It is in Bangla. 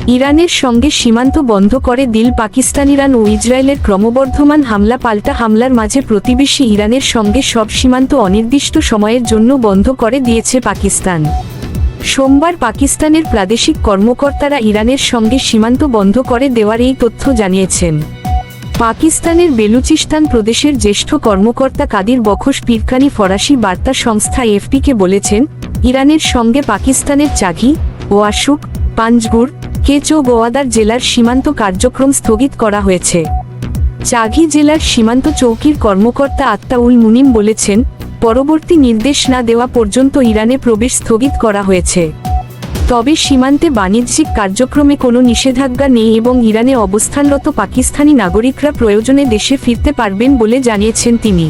ইরানের সঙ্গে সীমান্ত বন্ধ করে দিল পাকিস্তান। ইরান ও ইসরায়েলের ক্রমবর্ধমান হামলা পাল্টা হামলার মাঝে প্রতিবেশী ইরানের সঙ্গে সব সীমান্ত অনির্দিষ্ট সময়ের জন্য বন্ধ করে দিয়েছে পাকিস্তান। সোমবার পাকিস্তানের প্রাদেশিক কর্মকর্তারা ইরানের সঙ্গে সীমান্ত বন্ধ করে দেওয়ার এই তথ্য জানিয়েছেন। পাকিস্তানের বেলুচিস্তান প্রদেশের জ্যেষ্ঠ কর্মকর্তা কাদির বখশ পিরকানি ফরাসি বার্তা সংস্থা এএফপিকে বলেছেন, ইরানের সঙ্গে পাকিস্তানের চাঘি, ওয়াশুক, পাঞ্জগুর, কেচ ও গোয়াদার জেলার সীমান্ত কার্যক্রম স্থগিত করা হয়েছে। চাঘি জেলার সীমান্ত চৌকির কর্মকর্তা আত্তাউল মুনিম বলেছেন, পরবর্তী নির্দেশ না দেওয়া পর্যন্ত ইরানে প্রবেশ স্থগিত করা হয়েছে। তবে সীমান্তে বাণিজ্যিক কার্যক্রমে কোনো নিষেধাজ্ঞা নেই এবং ইরানে অবস্থানরত পাকিস্তানি নাগরিকরা প্রয়োজনে দেশে ফিরতে পারবেন বলে জানিয়েছেন তিনি।